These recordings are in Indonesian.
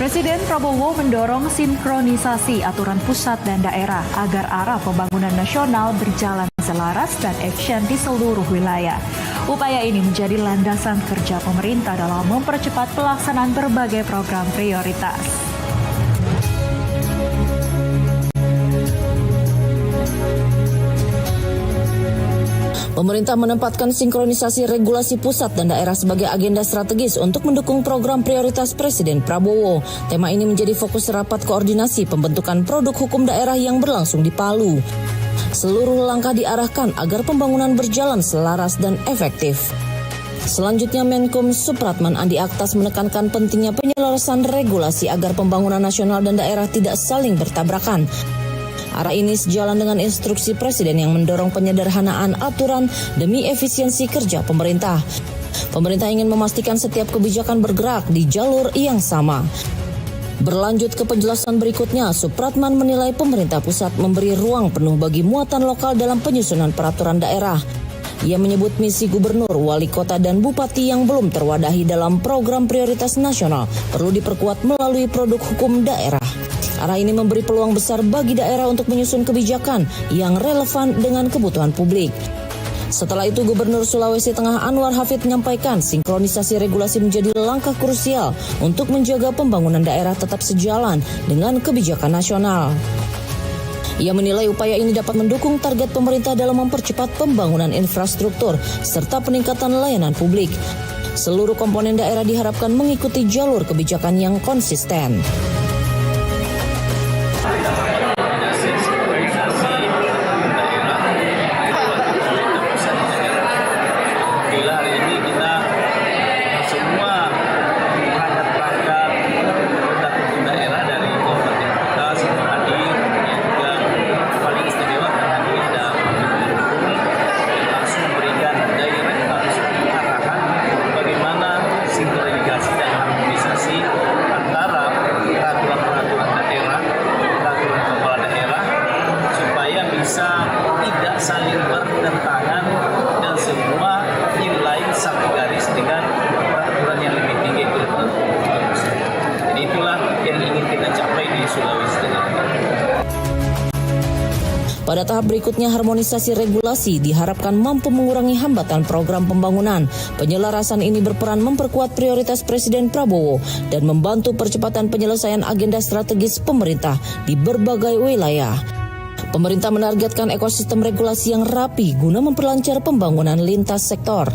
Presiden Prabowo mendorong sinkronisasi aturan pusat dan daerah agar arah pembangunan nasional berjalan selaras dan efisien di seluruh wilayah. Upaya ini menjadi landasan kerja pemerintah dalam mempercepat pelaksanaan berbagai program prioritas. Pemerintah menempatkan sinkronisasi regulasi pusat dan daerah sebagai agenda strategis untuk mendukung program prioritas Presiden Prabowo. Tema ini menjadi fokus rapat koordinasi pembentukan produk hukum daerah yang berlangsung di Palu. Seluruh langkah diarahkan agar pembangunan berjalan selaras dan efektif. Selanjutnya, Menkom Supratman Andi Aktas menekankan pentingnya penyelarasan regulasi agar pembangunan nasional dan daerah tidak saling bertabrakan. Arah ini sejalan dengan instruksi Presiden yang mendorong penyederhanaan aturan demi efisiensi kerja pemerintah. Pemerintah ingin memastikan setiap kebijakan bergerak di jalur yang sama. Berlanjut ke penjelasan berikutnya, Supratman menilai pemerintah pusat memberi ruang penuh bagi muatan lokal dalam penyusunan peraturan daerah. Ia menyebut misi gubernur, wali kota, dan bupati yang belum terwadahi dalam program prioritas nasional perlu diperkuat melalui produk hukum daerah. Arah ini memberi peluang besar bagi daerah untuk menyusun kebijakan yang relevan dengan kebutuhan publik. Setelah itu, Gubernur Sulawesi Tengah Anwar Hafid menyampaikan sinkronisasi regulasi menjadi langkah krusial untuk menjaga pembangunan daerah tetap sejalan dengan kebijakan nasional. Ia menilai upaya ini dapat mendukung target pemerintah dalam mempercepat pembangunan infrastruktur serta peningkatan layanan publik. Seluruh komponen daerah diharapkan mengikuti jalur kebijakan yang konsisten. Tidak saling bertentangan dan semua nilai satu garis dengan peraturan yang lebih tinggi itu. Jadi itulah yang ingin kita capai di Sulawesi Tengah. Pada tahap berikutnya, harmonisasi regulasi diharapkan mampu mengurangi hambatan program pembangunan. Penyelarasan ini berperan memperkuat prioritas Presiden Prabowo dan membantu percepatan penyelesaian agenda strategis pemerintah di berbagai wilayah. Pemerintah menargetkan ekosistem regulasi yang rapi guna memperlancar pembangunan lintas sektor.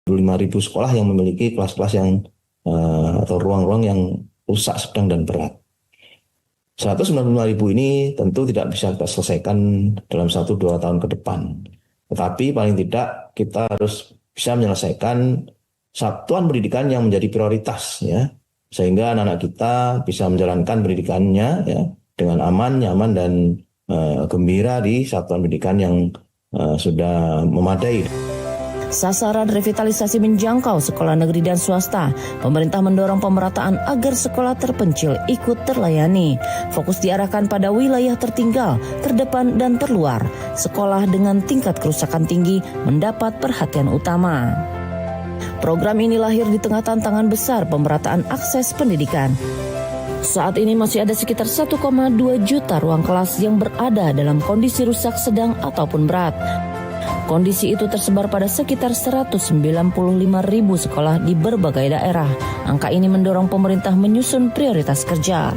ribu sekolah yang memiliki kelas-kelas yang atau ruang-ruang yang rusak, sedang, dan berat. 195.000 ini tentu tidak bisa kita selesaikan dalam 1-2 tahun ke depan. Tetapi paling tidak kita harus bisa menyelesaikan satuan pendidikan yang menjadi prioritas, ya, sehingga anak-anak kita bisa menjalankan pendidikannya, ya, dengan aman, nyaman, dan gembira di satuan pendidikan yang sudah memadai. Sasaran revitalisasi menjangkau sekolah negeri dan swasta. Pemerintah mendorong pemerataan agar sekolah terpencil ikut terlayani. Fokus diarahkan pada wilayah tertinggal, terdepan, dan terluar. Sekolah dengan tingkat kerusakan tinggi mendapat perhatian utama. Program ini lahir di tengah tantangan besar pemerataan akses pendidikan. Saat ini masih ada sekitar 1,2 juta ruang kelas yang berada dalam kondisi rusak sedang ataupun berat. Kondisi itu tersebar pada sekitar 195.000 sekolah di berbagai daerah. Angka ini mendorong pemerintah menyusun prioritas kerja.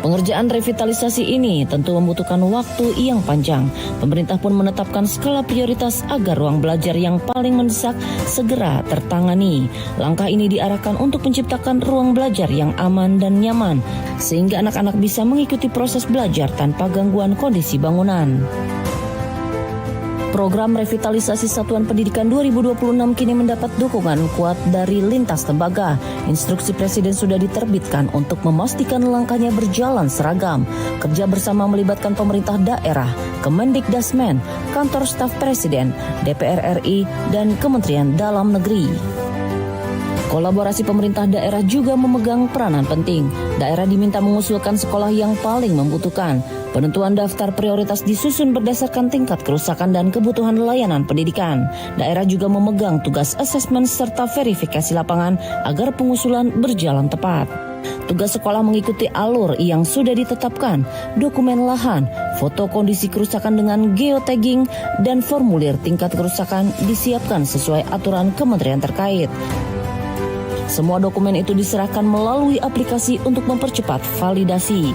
Pengerjaan revitalisasi ini tentu membutuhkan waktu yang panjang. Pemerintah pun menetapkan skala prioritas agar ruang belajar yang paling mendesak segera tertangani. Langkah ini diarahkan untuk menciptakan ruang belajar yang aman dan nyaman, sehingga anak-anak bisa mengikuti proses belajar tanpa gangguan kondisi bangunan. Program revitalisasi Satuan Pendidikan 2026 kini mendapat dukungan kuat dari lintas lembaga. Instruksi Presiden sudah diterbitkan untuk memastikan langkahnya berjalan seragam. Kerja bersama melibatkan pemerintah daerah, Kemendikdasmen, Kantor Staf Presiden, DPR RI, dan Kementerian Dalam Negeri. Kolaborasi pemerintah daerah juga memegang peranan penting. Daerah diminta mengusulkan sekolah yang paling membutuhkan. Penentuan daftar prioritas disusun berdasarkan tingkat kerusakan dan kebutuhan layanan pendidikan. Daerah juga memegang tugas asesmen serta verifikasi lapangan agar pengusulan berjalan tepat. Tugas sekolah mengikuti alur yang sudah ditetapkan, dokumen lahan, foto kondisi kerusakan dengan geotagging, dan formulir tingkat kerusakan disiapkan sesuai aturan kementerian terkait. Semua dokumen itu diserahkan melalui aplikasi untuk mempercepat validasi.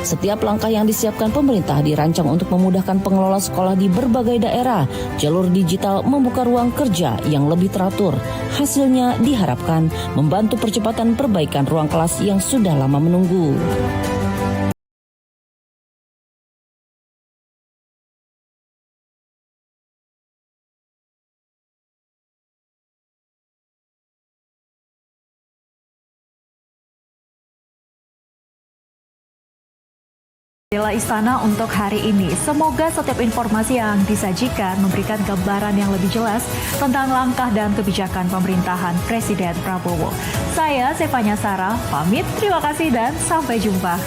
Setiap langkah yang disiapkan pemerintah dirancang untuk memudahkan pengelola sekolah di berbagai daerah. Jalur digital membuka ruang kerja yang lebih teratur. Hasilnya diharapkan membantu percepatan perbaikan ruang kelas yang sudah lama menunggu. Inilah Istana untuk hari ini. Semoga setiap informasi yang disajikan memberikan gambaran yang lebih jelas tentang langkah dan kebijakan pemerintahan Presiden Prabowo. Saya Stefania Sarah, pamit, terima kasih dan sampai jumpa.